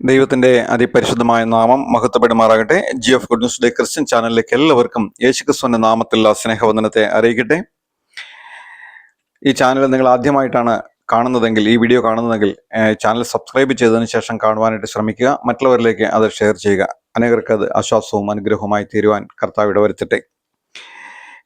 ദൈവത്തിന്റെ അതിപരിശുദ്ധമായ നാമം മഹത്വപ്പെടുമാറാകട്ടെ. G of good news day Christian ചാനലിലേക്ക് എല്ലാവർക്കും യേശുക്രിസ്തുവിന്റെ നാമത്തിലുള്ള സ്നേഹവന്ദനത്തെ അറിയിക്കട്ടെ. ഈ ചാനൽ നിങ്ങൾ ആദ്യമായിട്ടാണ് കാണുന്നതെങ്കിൽ, ഈ വീഡിയോ കാണുന്നതെങ്കിൽ ചാനൽ സബ്സ്ക്രൈബ് ചെയ്തതിനു ശേഷം കാണുവാനായിട്ട് ശ്രമിക്കുക. മറ്റുള്ളവരിലേക്ക് അത് ഷെയർ ചെയ്യുക. അനേകർക്ക് അത് ആശ്വാസവും അനുഗ്രഹവുമായി തീരുവാൻ കർത്താവ് ഇടവരുത്തട്ടെ.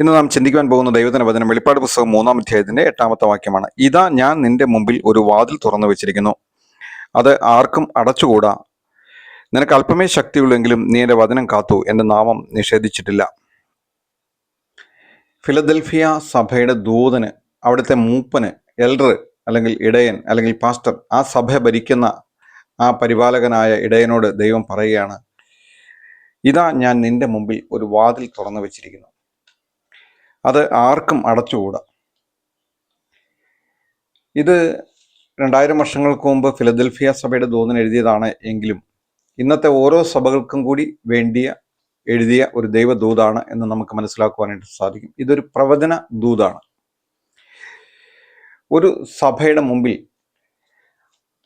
ഇന്ന് നാം ചിന്തിക്കുവാൻ പോകുന്ന ദൈവത്തിന്റെ വചനം വെളിപ്പാട് പുസ്തകം 3-ാം അധ്യായത്തിന്റെ 8-ാമത്തെ വാക്യമാണ്. ഇതാ ഞാൻ നിന്റെ മുമ്പിൽ ഒരു വാതിൽ തുറന്നു വെച്ചിരിക്കുന്നു, അത് ആർക്കും അടച്ചുകൂടാ. നിനക്ക് അല്പമേ ശക്തിയുള്ളെങ്കിലും നീ എൻ്റെ വചനം കാത്തു, എൻ്റെ നാമം നിഷേധിച്ചിട്ടില്ല. ഫിലദൽഫിയ സഭയുടെ ദൂതന്, അവിടുത്തെ മൂപ്പന്, എൽഡർ അല്ലെങ്കിൽ ഇടയൻ അല്ലെങ്കിൽ പാസ്റ്റർ, ആ സഭ ഭരിക്കുന്ന ആ പരിപാലകനായ ഇടയനോട് ദൈവം പറയുകയാണ്, ഇതാ ഞാൻ നിന്റെ മുമ്പിൽ ഒരു വാതിൽ തുറന്നു വെച്ചിരിക്കുന്നു, അത് ആർക്കും അടച്ചുകൂടാ. ഇത് 2000 വർഷങ്ങൾക്ക് മുമ്പ് ഫിലദൽഫിയ സഭയുടെ ദൂതൻ എഴുതിയതാണ് എങ്കിലും ഇന്നത്തെ ഓരോ സഭകൾക്കും കൂടി എഴുതിയ ഒരു ദൈവദൂതാണ് എന്ന് നമുക്ക് മനസ്സിലാക്കുവാനായിട്ട് സാധിക്കും. ഇതൊരു പ്രവചന ദൂതാണ്. ഒരു സഭയുടെ മുമ്പിൽ,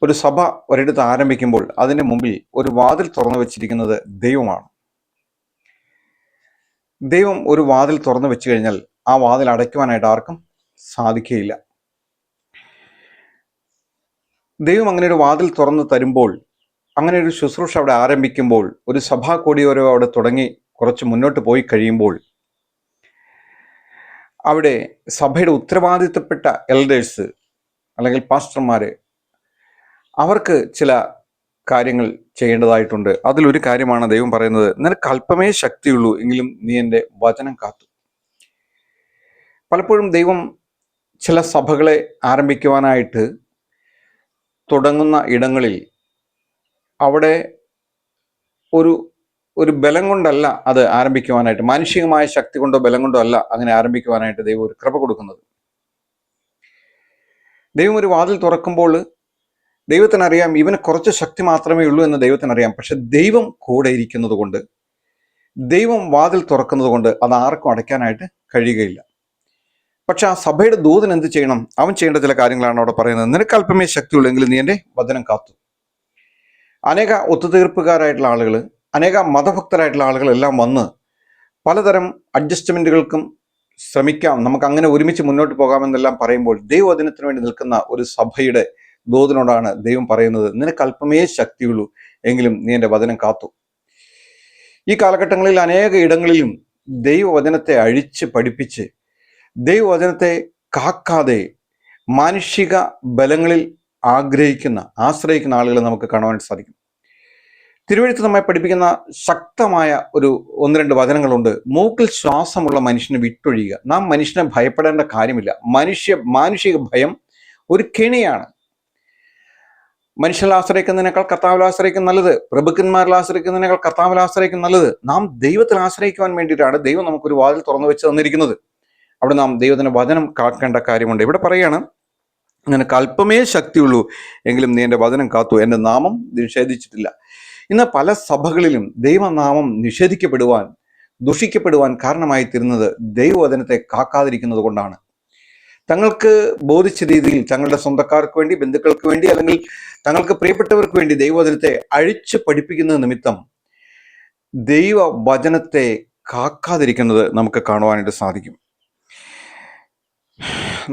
ഒരു സഭ ഒരിടത്ത് ആരംഭിക്കുമ്പോൾ അതിൻ്റെ മുമ്പിൽ ഒരു വാതിൽ തുറന്നു വെച്ചിരിക്കുന്നത് ദൈവമാണ്. ദൈവം ഒരു വാതിൽ തുറന്നു വെച്ചു കഴിഞ്ഞാൽ ആ വാതിൽ അടയ്ക്കുവാനായിട്ട് ആർക്കും സാധിക്കുകയില്ല. ദൈവം അങ്ങനെ ഒരു വാതിൽ തുറന്നു തരുമ്പോൾ, അങ്ങനെ ഒരു ശുശ്രൂഷ അവിടെ ആരംഭിക്കുമ്പോൾ, ഒരു സഭാ കൊടിയോരോ അവിടെ തുടങ്ങി കുറച്ച് മുന്നോട്ട് പോയി കഴിയുമ്പോൾ, അവിടെ സഭയുടെ ഉത്തരവാദിത്തപ്പെട്ട എൽഡേഴ്സ് അല്ലെങ്കിൽ പാസ്റ്റർമാര്, അവർക്ക് ചില കാര്യങ്ങൾ ചെയ്യേണ്ടതായിട്ടുണ്ട്. അതിലൊരു കാര്യമാണ് ദൈവം പറയുന്നത്, നിനക്ക് അല്പമേ ശക്തിയുള്ളൂ എങ്കിലും നീ എൻ്റെ വചനം കാത്തു. പലപ്പോഴും ദൈവം ചില സഭകളെ ആരംഭിക്കുവാനായിട്ട് തുടങ്ങുന്ന ഇടങ്ങളിൽ അവിടെ ഒരു ബലം കൊണ്ടല്ല അത് ആരംഭിക്കുവാനായിട്ട്, മാനുഷികമായ ശക്തി കൊണ്ടോ ബലം കൊണ്ടോ അല്ല അങ്ങനെ ആരംഭിക്കുവാനായിട്ട് ദൈവം ഒരു കൃപ കൊടുക്കുന്നത്. ദൈവം ഒരു വാതിൽ തുറക്കുമ്പോൾ ദൈവത്തിനറിയാം ഇവന് കുറച്ച് ശക്തി മാത്രമേ ഉള്ളൂ എന്ന് ദൈവത്തിനറിയാം. പക്ഷെ ദൈവം കൂടെ ഇരിക്കുന്നത് കൊണ്ട്, ദൈവം വാതിൽ തുറക്കുന്നത് കൊണ്ട് അത് ആർക്കും അടയ്ക്കാനായിട്ട് കഴിയുകയില്ല. പക്ഷെ ആ സഭയുടെ ദൂതൻ എന്ത് ചെയ്യണം? അവൻ ചെയ്യേണ്ട ചില കാര്യങ്ങളാണ് അവിടെ പറയുന്നത്. നിനക്ക് അല്പമേ ശക്തിയുള്ളെങ്കിൽ നീ എൻ്റെ വചനം കാത്തു. അനേക ഒത്തുതീർപ്പുകാരായിട്ടുള്ള ആളുകൾ, അനേക മതഭക്തരായിട്ടുള്ള ആളുകളെല്ലാം വന്ന് പലതരം അഡ്ജസ്റ്റ്മെന്റുകൾക്കും ശ്രമിക്കാം, നമുക്ക് അങ്ങനെ ഒരുമിച്ച് മുന്നോട്ട് പോകാമെന്നെല്ലാം പറയുമ്പോൾ ദൈവവചനത്തിന് വേണ്ടി നിൽക്കുന്ന ഒരു സഭയുടെ ദൂതനോടാണ് ദൈവം പറയുന്നത്, നിനക്ക് അല്പമേ ശക്തിയുള്ളൂ എങ്കിലും നീ എൻ്റെ വചനം കാത്തു. ഈ കാലഘട്ടങ്ങളിൽ അനേക ഇടങ്ങളിലും ദൈവവചനത്തെ അഴിച്ച് പഠിപ്പിച്ച് ദൈവവചനത്തെ കാക്കാതെ മാനുഷിക ബലങ്ങളിൽ ആശ്രയിക്കുന്ന ആളുകളെ നമുക്ക് കാണുവാൻ സാധിക്കും. തിരുവെഴുത്ത് നമ്മെ പഠിപ്പിക്കുന്ന ശക്തമായ 1-2 വചനങ്ങളുണ്ട്. മൂക്കിൽ ശ്വാസമുള്ള മനുഷ്യനെ വിട്ടൊഴിയുക. നാം മനുഷ്യനെ ഭയപ്പെടേണ്ട കാര്യമില്ല. മാനുഷിക ഭയം ഒരു കെണിയാണ്. മനുഷ്യരിൽ ആശ്രയിക്കുന്നതിനേക്കാൾ കർത്താവിൽ ആശ്രയിക്കും നല്ലത്, പ്രഭുക്കന്മാരിൽ ആശ്രയിക്കുന്നതിനേക്കാൾ കർത്താവിൽ ആശ്രയിക്കും നല്ലത്. നാം ദൈവത്തിൽ ആശ്രയിക്കുവാൻ വേണ്ടിയിട്ടാണ് ദൈവം നമുക്കൊരു വാതിൽ തുറന്നു വെച്ച് തന്നിരിക്കുന്നത്. അവിടെ നാം ദൈവത്തിന്റെ വചനം കാക്കേണ്ട കാര്യമുണ്ട്. ഇവിടെ പറയാണ്, നിനക്ക് അല്പമേ ശക്തിയുള്ളൂ എങ്കിലും നീ എൻ്റെ വചനം കാത്തു, എൻ്റെ നാമം നിഷേധിച്ചിട്ടില്ല. ഇന്ന് പല സഭകളിലും ദൈവനാമം നിഷേധിക്കപ്പെടുവാൻ, ദുഷിക്കപ്പെടുവാൻ കാരണമായി തീരുന്നത് ദൈവവചനത്തെ കാക്കാതിരിക്കുന്നത് കൊണ്ടാണ്. തങ്ങൾക്ക് ബോധിച്ച രീതിയിൽ തങ്ങളുടെ സ്വന്തക്കാർക്ക് വേണ്ടി, ബന്ധുക്കൾക്ക് വേണ്ടി, അല്ലെങ്കിൽ തങ്ങൾക്ക് പ്രിയപ്പെട്ടവർക്ക് വേണ്ടി ദൈവവചനത്തെ അഴിച്ച് പഠിപ്പിക്കുന്നത് നിമിത്തം ദൈവവചനത്തെ കാക്കാതിരിക്കുന്നത് നമുക്ക് കാണുവാനായിട്ട് സാധിക്കും.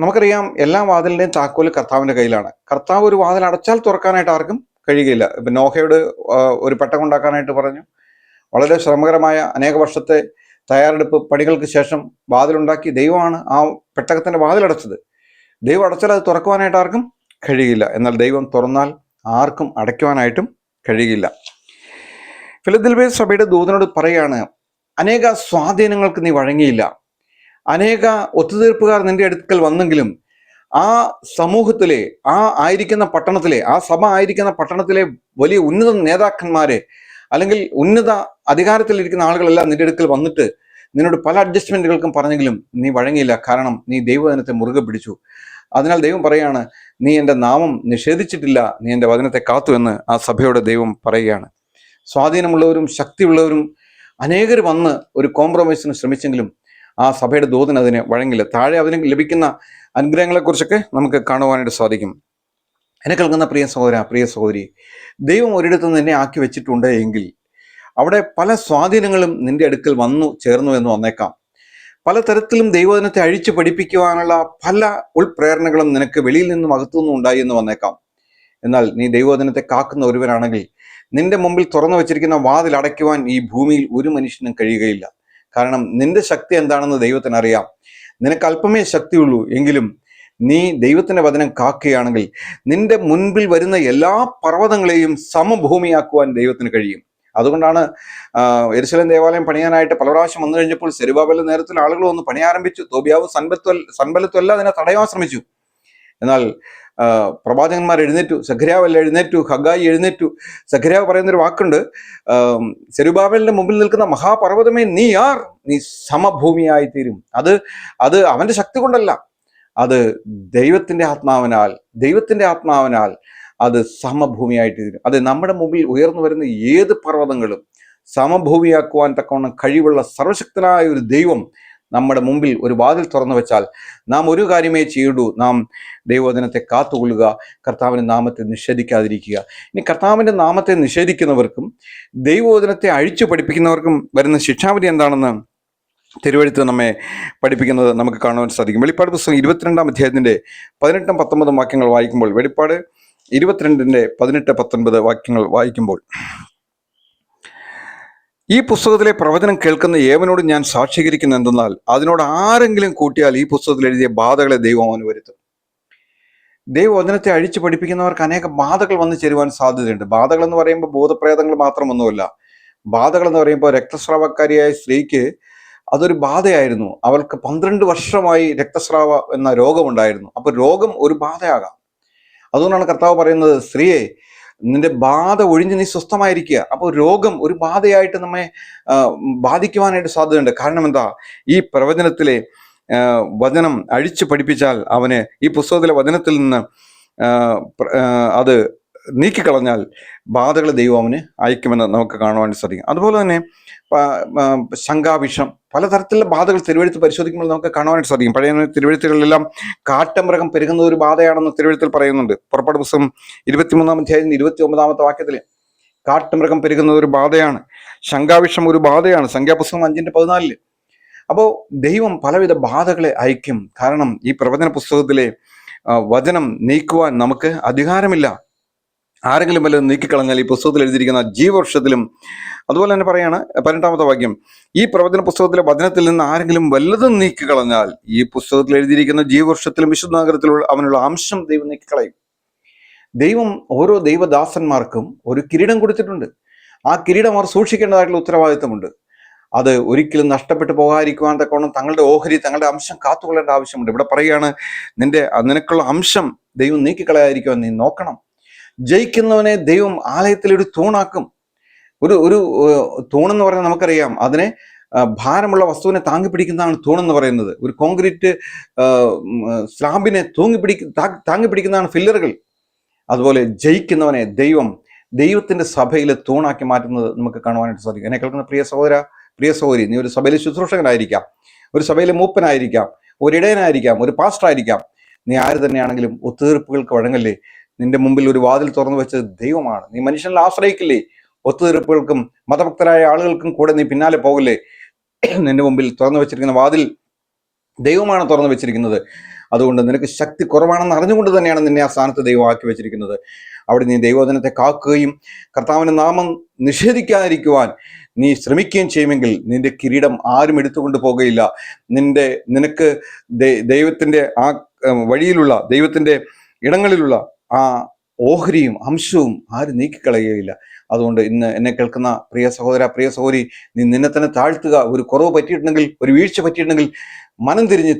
നമുക്കറിയാം, എല്ലാ വാതിലിന്റെയും താക്കോല് കർത്താവിന്റെ കയ്യിലാണ്. കർത്താവ് ഒരു വാതിൽ അടച്ചാൽ തുറക്കാനായിട്ട് ആർക്കും കഴിയുകയില്ല. ഇപ്പം നോഹയോട് ഒരു പെട്ടകം ഉണ്ടാക്കാനായിട്ട് പറഞ്ഞു. വളരെ ശ്രമകരമായ അനേക വർഷത്തെ തയ്യാറെടുപ്പ് പണികൾക്ക് ശേഷം വാതിലുണ്ടാക്കി. ദൈവമാണ് ആ പെട്ടകത്തിന്റെ വാതിലടച്ചത്. ദൈവം അടച്ചാൽ അത് തുറക്കുവാനായിട്ട് ആർക്കും കഴിയുകയില്ല. എന്നാൽ ദൈവം തുറന്നാൽ ആർക്കും അടയ്ക്കുവാനായിട്ടും കഴിയുകയില്ല. ഫിലദൽഫിയ സഭയുടെ ദൂതനോട് പറയാണ്, അനേക സ്വാധീനങ്ങൾക്ക് നീ വഴങ്ങിയില്ല. അനേക ഒത്തുതീർപ്പുകാർ നിന്റെ അടുക്കൽ വന്നെങ്കിലും ആ സമൂഹത്തിലെ, ആ സഭ ആയിരിക്കുന്ന പട്ടണത്തിലെ വലിയ ഉന്നത നേതാക്കന്മാരെ അല്ലെങ്കിൽ ഉന്നത അധികാരത്തിലിരിക്കുന്ന ആളുകളെല്ലാം നിന്റെ അടുക്കൽ വന്നിട്ട് നിന്നോട് പല അഡ്ജസ്റ്റ്മെന്റുകൾക്കും പറഞ്ഞെങ്കിലും നീ വഴങ്ങിയില്ല. കാരണം നീ ദൈവവചനത്തെ മുറുകെ പിടിച്ചു. അതിനാൽ ദൈവം പറയാണ്, നീ എൻ്റെ നാമം നിഷേധിച്ചിട്ടില്ല, നീ എൻ്റെ വചനത്തെ കാത്തു എന്ന് ആ സഭയോട് ദൈവം പറയുകയാണ്. സ്വാധീനമുള്ളവരും ശക്തിയുള്ളവരും അനേകർ വന്ന് ഒരു കോംപ്രമൈസിന് ശ്രമിച്ചെങ്കിലും ആ സഭയുടെ ദൂതൻ അതിന് വഴങ്ങില്ല. താഴെ അതിന് ലഭിക്കുന്ന അനുഗ്രഹങ്ങളെക്കുറിച്ചൊക്കെ നമുക്ക് കാണുവാനായിട്ട് സാധിക്കും. എന്നെ കേൾക്കുന്ന പ്രിയ സഹോദര, പ്രിയ സഹോദരി, ദൈവം ഒരിടത്ത് നിന്നെ ആക്കി വെച്ചിട്ടുണ്ട് എങ്കിൽ അവിടെ പല സ്വാധീനങ്ങളും നിന്റെ അടുക്കൽ വന്നു ചേർന്നു എന്ന് വന്നേക്കാം. പലതരത്തിലും ദൈവവചനത്തെ അഴിച്ചു പഠിപ്പിക്കുവാനുള്ള പല ഉൾപ്രേരണകളും നിനക്ക് വെളിയിൽ നിന്നും അകത്തുനിന്നും ഉണ്ടായി എന്ന് വന്നേക്കാം. എന്നാൽ നീ ദൈവവചനത്തെ കാക്കുന്ന ഒരുവനാണെങ്കിൽ നിന്റെ മുമ്പിൽ തുറന്നു വെച്ചിരിക്കുന്ന വാതിൽ അടയ്ക്കുവാൻ ഈ ഭൂമിയിൽ ഒരു മനുഷ്യനും കഴിയുകയില്ല. കാരണം നിന്റെ ശക്തി എന്താണെന്ന് ദൈവത്തിന് അറിയാം. നിനക്ക് അല്പമേ ശക്തിയുള്ളൂ, എങ്കിലും നീ ദൈവത്തിന്റെ വചനം കാക്കുകയാണെങ്കിൽ നിന്റെ മുൻപിൽ വരുന്ന എല്ലാ പർവ്വതങ്ങളെയും സമഭൂമിയാക്കുവാൻ ദൈവത്തിന് കഴിയും. അതുകൊണ്ടാണ് യെരൂശലേം ദേവാലയം പണിയാനായിട്ട് പല പ്രാവശ്യം വന്നു കഴിഞ്ഞപ്പോൾ സെരുബ്ബാബേലിന്റെ നേതൃത്വത്തിൽ ആളുകൾ വന്ന് പണിയാരംഭിച്ചു. തോബിയാവും സൻബല്ലത്തും എല്ലാം അതിനെ തടയാൻ ശ്രമിച്ചു. എന്നാൽ പ്രവാചകന്മാർ എഴുന്നേറ്റു, സഖര്യാവ് എഴുന്നേറ്റു, ഹഗ്ഗായി എഴുന്നേറ്റു. സഖര്യാവ് പറയുന്നൊരു വാക്കുണ്ട്, സെരുബ്ബാബേലിന്റെ മുമ്പിൽ നിൽക്കുന്ന മഹാപർവ്വതമേ നീ നീ സമഭൂമിയായി തീരും. അത് അവന്റെ ശക്തി കൊണ്ടല്ല, അത് ദൈവത്തിന്റെ ആത്മാവിനാൽ അത് സമഭൂമിയായിട്ട് തീരും. അത് നമ്മുടെ മുമ്പിൽ ഉയർന്നു വരുന്ന ഏത് പർവ്വതങ്ങളും സമഭൂമിയാക്കുവാൻ തക്കവണ്ണം കഴിവുള്ള സർവശക്തനായ ഒരു ദൈവം നമ്മുടെ മുമ്പിൽ ഒരു വാതിൽ തുറന്നു വെച്ചാൽ നാം ഒരു കാര്യമേ ചെയ്യുള്ളൂ, നാം ദൈവവചനത്തെ കാത്തുകൊള്ളുക, കർത്താവിൻ്റെ നാമത്തെ നിഷേധിക്കാതിരിക്കുക. ഇനി കർത്താവിൻ്റെ നാമത്തെ നിഷേധിക്കുന്നവർക്കും ദൈവവചനത്തെ അഴിച്ചു പഠിപ്പിക്കുന്നവർക്കും വരുന്ന ശിക്ഷാവിധി എന്താണെന്ന് തിരുവെഴുത്ത് നമ്മെ പഠിപ്പിക്കുന്നത് നമുക്ക് കാണുവാൻ സാധിക്കും. വെളിപ്പാട് പുസ്തകം 22-ാം അധ്യായത്തിൻ്റെ 18-19 വാക്യങ്ങൾ വായിക്കുമ്പോൾ, വെളിപ്പാട് 22-ന്റെ 18-19 വാക്യങ്ങൾ വായിക്കുമ്പോൾ, ഈ പുസ്തകത്തിലെ പ്രവചനം കേൾക്കുന്ന ഏവനോട് ഞാൻ സാക്ഷീകരിക്കുന്ന എന്തെന്നാൽ അതിനോട് ആരെങ്കിലും കൂട്ടിയാൽ ഈ പുസ്തകത്തിൽ എഴുതിയ ബാധകളെ ദൈവം അവന് വരുത്തും. ദൈവവചനത്തെ അഴിച്ചു പഠിപ്പിക്കുന്നവർക്ക് അനേക ബാധകൾ വന്നു ചേരുവാൻ സാധ്യതയുണ്ട്. ബാധകൾ എന്ന് പറയുമ്പോൾ ഭൂതപ്രേതങ്ങൾ മാത്രമൊന്നുമല്ല. ബാധകൾ എന്ന് പറയുമ്പോൾ രക്തസ്രാവക്കാരിയായ സ്ത്രീക്ക് അതൊരു ബാധയായിരുന്നു. അവൾക്ക് 12 വർഷമായി രക്തസ്രാവ എന്ന രോഗമുണ്ടായിരുന്നു. അപ്പൊ രോഗം ഒരു ബാധയാകാം. അതുകൊണ്ടാണ് കർത്താവ് പറയുന്നത്, സ്ത്രീയെ നിന്റെ ബാധ ഒഴിഞ്ഞ് നീ സ്വസ്ഥമായിരിക്കുക. അപ്പോൾ രോഗം ഒരു ബാധയായിട്ട് നമ്മെ ബാധിക്കുവാനായിട്ട് സാധ്യതയുണ്ട്. കാരണം എന്താ? ഈ പ്രവചനത്തിലെ വചനം അഴിച്ചു പഠിപ്പിച്ചാൽ അവന് ഈ പുസ്തകത്തിലെ വചനത്തിൽ നിന്ന് അത് നീക്കിക്കളഞ്ഞാൽ ബാധകൾ ദൈവം അവന് അയക്കുമെന്ന് നമുക്ക് കാണുവാൻ സാധിക്കും. അതുപോലെ തന്നെ ശങ്കാവിഷം, പലതരത്തിലുള്ള ബാധകൾ തിരുവെഴുത്ത് പരിശോധിക്കുമ്പോൾ നമുക്ക് കാണുവാനായിട്ട് സാധിക്കും. പഴയ തിരുവെഴുത്തുകളിലെല്ലാം കാട്ടമൃഗം പെരുകുന്ന ഒരു ബാധയാണെന്ന് തിരുവെഴുത്തിൽ പറയുന്നുണ്ട്. പുറപ്പാട് പുസ്തകം 23-ാം അധ്യായം 29-ാമത്തെ വാക്യത്തിൽ കാട്ടമൃഗം പെരുകുന്ന ഒരു ബാധയാണ്, ശങ്കാവിഷം ഒരു ബാധയാണ്, സംഖ്യാപുസ്തകം 5-14. അപ്പോൾ ദൈവം പലവിധ ബാധകളെ അയക്കും. കാരണം ഈ പ്രവചന പുസ്തകത്തിലെ വചനം നീക്കുവാൻ നമുക്ക് അധികാരമില്ല. ആരെങ്കിലും വല്ലതും നീക്കിക്കളഞ്ഞാൽ ഈ പുസ്തകത്തിൽ എഴുതിയിരിക്കുന്ന ജീവവൃക്ഷത്തിലും, അതുപോലെ തന്നെ പറയാണ് 18-ാമത്തെ വാക്യം, ഈ പ്രവചന പുസ്തകത്തിലെ വചനത്തിൽ നിന്ന് ആരെങ്കിലും വല്ലതും നീക്കിക്കളഞ്ഞാൽ ഈ പുസ്തകത്തിൽ എഴുതിയിരിക്കുന്ന ജീവവൃക്ഷത്തിലും വിശുദ്ധ നഗരത്തിലുള്ള അവനുള്ള അംശം ദൈവം നീക്കിക്കളയും. ദൈവം ഓരോ ദൈവദാസന്മാർക്കും ഒരു കിരീടം കൊടുത്തിട്ടുണ്ട്. ആ കിരീടം അവർ സൂക്ഷിക്കേണ്ടതായിട്ടുള്ള ഉത്തരവാദിത്തമുണ്ട്. അത് ഒരിക്കലും നഷ്ടപ്പെട്ടു പോകാതിരിക്കുവാൻ തക്കോണം തങ്ങളുടെ ഓഹരി, തങ്ങളുടെ അംശം കാത്തുകൊള്ളേണ്ട ആവശ്യമുണ്ട്. ഇവിടെ പറയുകയാണ്, നിനക്കുള്ള അംശം ദൈവം നീക്കിക്കളയാതിരിക്കുവാൻ നീ നോക്കണം. ജയിക്കുന്നവനെ ദൈവം ആലയത്തിൽ ഒരു തൂണാക്കും. ഒരു തൂണെന്ന് പറയുന്നത് നമുക്കറിയാം, അതിനെ ഭാരമുള്ള വസ്തുവിനെ താങ്ങി പിടിക്കുന്നതാണ് തൂണെന്ന് പറയുന്നത്. ഒരു കോൺക്രീറ്റ് സ്ലാബിനെ താങ്ങി പിടിക്കുന്നതാണ് ഫില്ലറുകൾ. അതുപോലെ ജയിക്കുന്നവനെ ദൈവത്തിന്റെ സഭയിലെ തൂണാക്കി മാറ്റുന്നത് നമുക്ക് കാണുവാനായിട്ട് സാധിക്കും. എന്നെ കേൾക്കുന്ന പ്രിയ സഹോദരി, നീ ഒരു സഭയിലെ ശുശ്രൂഷകനായിരിക്കാം, ഒരു സഭയിലെ മൂപ്പനായിരിക്കാം, ഒരു ഇടയനായിരിക്കാം, ഒരു പാസ്റ്റർ ആയിരിക്കാം. നീ ആര് തന്നെയാണെങ്കിലും ഒത്തുതീർപ്പുകൾക്ക് വഴങ്ങല്ലേ. നിന്റെ മുമ്പിൽ ഒരു വാതിൽ തുറന്നു വെച്ചത് ദൈവമാണ്. നീ മനുഷ്യനിൽ ആശ്രയിക്കില്ലേ. ഒത്തുതീർപ്പുകൾക്കും മതഭക്തരായ ആളുകൾക്കും കൂടെ നീ പിന്നാലെ പോകില്ലേ. നിന്റെ മുമ്പിൽ തുറന്നു വെച്ചിരിക്കുന്ന വാതിൽ ദൈവമാണ് തുറന്നു വെച്ചിരിക്കുന്നത്. അതുകൊണ്ട് നിനക്ക് ശക്തി കുറവാണെന്ന് അറിഞ്ഞുകൊണ്ട് തന്നെയാണ് നിന്നെ ആ സ്ഥാനത്ത് ദൈവം ആക്കി വെച്ചിരിക്കുന്നത്. അവിടെ നീ ദൈവവചനത്തെ കാക്കുകയും കർത്താവിന്റെ നാമം നിഷേധിക്കാതിരിക്കുവാൻ നീ ശ്രമിക്കുകയും ചെയ്യുമെങ്കിൽ നിന്റെ കിരീടം ആരും എടുത്തുകൊണ്ട് പോകുകയില്ല. നിനക്ക് ദൈവത്തിന്റെ ആ വഴിയിലുള്ള, ദൈവത്തിന്റെ ഇടങ്ങളിലുള്ള ആ ഓഹരിയും അംശവും ആരും നീക്കിക്കളയുകയില്ല. അതുകൊണ്ട് ഇന്ന് എന്നെ കേൾക്കുന്ന പ്രിയ സഹോദര, പ്രിയ സഹോദരി, നീ നിന്നെ തന്നെ താഴ്ത്തുക. ഒരു കുറവ് പറ്റിയിട്ടുണ്ടെങ്കിൽ, ഒരു വീഴ്ച പറ്റിയിട്ടുണ്ടെങ്കിൽ മനം തിരിഞ്ഞ്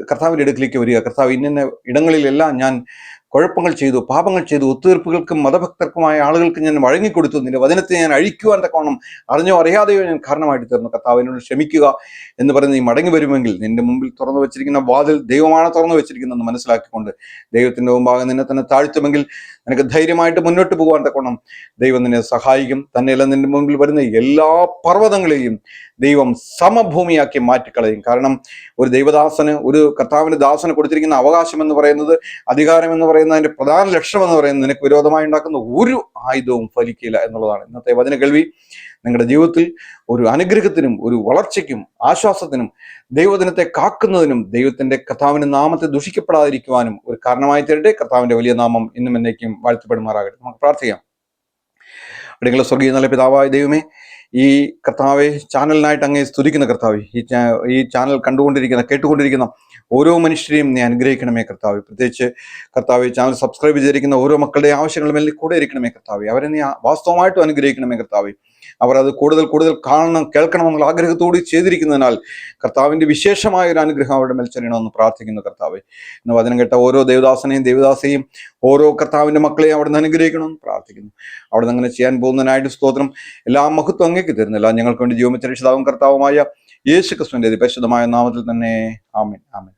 കർത്താവിൻ്റെ അടുക്കിലേക്ക് വരിക. കർത്താവ് ഇന്ന ഇടങ്ങളിലെല്ലാം ഞാൻ കുഴപ്പങ്ങൾ ചെയ്തു, പാപങ്ങൾ ചെയ്തു, ഒത്തുതീർപ്പുകൾക്കും മതഭക്തർക്കുമായ ആളുകൾക്ക് ഞാൻ വഴങ്ങിക്കൊടുത്തു, നിന്റെ വചനത്തെ ഞാൻ അഴിക്കുവാൻ തക്കവണ്ണം അറിഞ്ഞോ അറിയാതെയോ ഞാൻ കാരണമായിട്ട് തീർന്നു. കർത്താവിനോട് ക്ഷമിക്കുക എന്ന് പറഞ്ഞ് നീ മടങ്ങി വരുമെങ്കിൽ നിന്റെ മുമ്പിൽ തുറന്നു വെച്ചിരിക്കുന്ന വാതിൽ ദൈവമാണ് തുറന്നു വെച്ചിരിക്കുന്നതെന്ന് മനസ്സിലാക്കിക്കൊണ്ട് ദൈവത്തിന്റെ മുമ്പാകെ നിന്നെ തന്നെ താഴ്ത്തുമെങ്കിൽ നിനക്ക് ധൈര്യമായിട്ട് മുന്നോട്ട് പോകാൻ തക്കവണ്ണം ദൈവം നിന്നെ സഹായിക്കും. തന്നെയല്ല, നിന്റെ മുമ്പിൽ വരുന്ന എല്ലാ പർവ്വതങ്ങളെയും ദൈവം സമഭൂമിയാക്കി മാറ്റിക്കളയും. കാരണം ഒരു ദൈവദാസന്, ഒരു കർത്താവിന്റെ ദാസന് കൊടുത്തിരിക്കുന്ന അവകാശം എന്ന് പറയുന്നത്, അധികാരം എന്ന് പറയുന്നത് പറയുന്നതിന്റെ പ്രധാന ലക്ഷ്യം എന്ന് പറയുന്നത് നിനക്ക് വിരോധമായി ഉണ്ടാക്കുന്ന ഒരു ആയുധവും ഫലിക്കില്ല എന്നുള്ളതാണ്. ഇന്നത്തെ വചന കേൾവി നിങ്ങളുടെ ജീവിതത്തിൽ ഒരു അനുഗ്രഹത്തിനും ഒരു വളർച്ചയ്ക്കും ആശ്വാസത്തിനും ദൈവദിനത്തെ കാക്കുന്നതിനും ദൈവത്തിന്റെ കർത്താവിന്റെ നാമത്തെ ദുഷിക്കപ്പെടാതിരിക്കുവാനും ഒരു കാരണമായി തീരട്ടെ. കർത്താവിന്റെ വലിയ നാമം ഇന്നും എന്നേക്കും വാഴ്ത്തപ്പെടുമാറാകട്ടെ. നമുക്ക് പ്രാർത്ഥിക്കാം. അടികളെ സ്വർഗീയ നല്ല പിതാവായ ദൈവമേ, ഈ കർത്താവെ ചാനലിനായിട്ട് അങ്ങേ സ്തുതിക്കുന്ന കർത്താവെ, ഈ ചാനൽ കേട്ടുകൊണ്ടിരിക്കുന്ന ഓരോ മനുഷ്യരെയും നീ അനുഗ്രഹിക്കണമേ കർത്താവെ. പ്രത്യേകിച്ച് കർത്താവെ ചാനൽ സബ്സ്ക്രൈബ് ചെയ്തിരിക്കുന്ന ഓരോ മക്കളുടെ ആവശ്യങ്ങളും എല്ലാം കൂടെ ഇരിക്കണമേ കർത്താവെ. അവരെ നീ വാസ്തവമായിട്ടും അനുഗ്രഹിക്കണമേ കർത്താവെ. അവർ അത് കൂടുതൽ കേൾക്കണമെന്നുള്ള ആഗ്രഹത്തോട് ചെയ്തിരിക്കുന്നതിനാൽ കർത്താവിന്റെ വിശേഷമായ ഒരു അനുഗ്രഹം അവരുടെ മേൽ ചൊരിയണമെന്ന് പ്രാർത്ഥിക്കുന്നു കർത്താവെ. ഇന്ന് വചനം കേട്ട ഓരോ ദേവദാസയും ഓരോ കർത്താവിന്റെ മക്കളെയും അവിടെ നിന്ന് അനുഗ്രഹിക്കണമെന്ന് പ്രാർത്ഥിക്കുന്നു. അവിടെ നിന്ന് അങ്ങനെ ചെയ്യാൻ പോകുന്നതിനായിട്ട് സ്തോത്രം. എല്ലാ മഹത്വം അങ്ങേക്ക് തരുന്നില്ല. ഞങ്ങൾക്ക് വേണ്ടി ജീവൻ രക്ഷിതാവും കർത്താവുമായ യേശു ക്രിസ്തുവിന്റെ പരിശുദ്ധമായ നാമത്തിൽ തന്നെ ആമേൻ. ആമേൻ.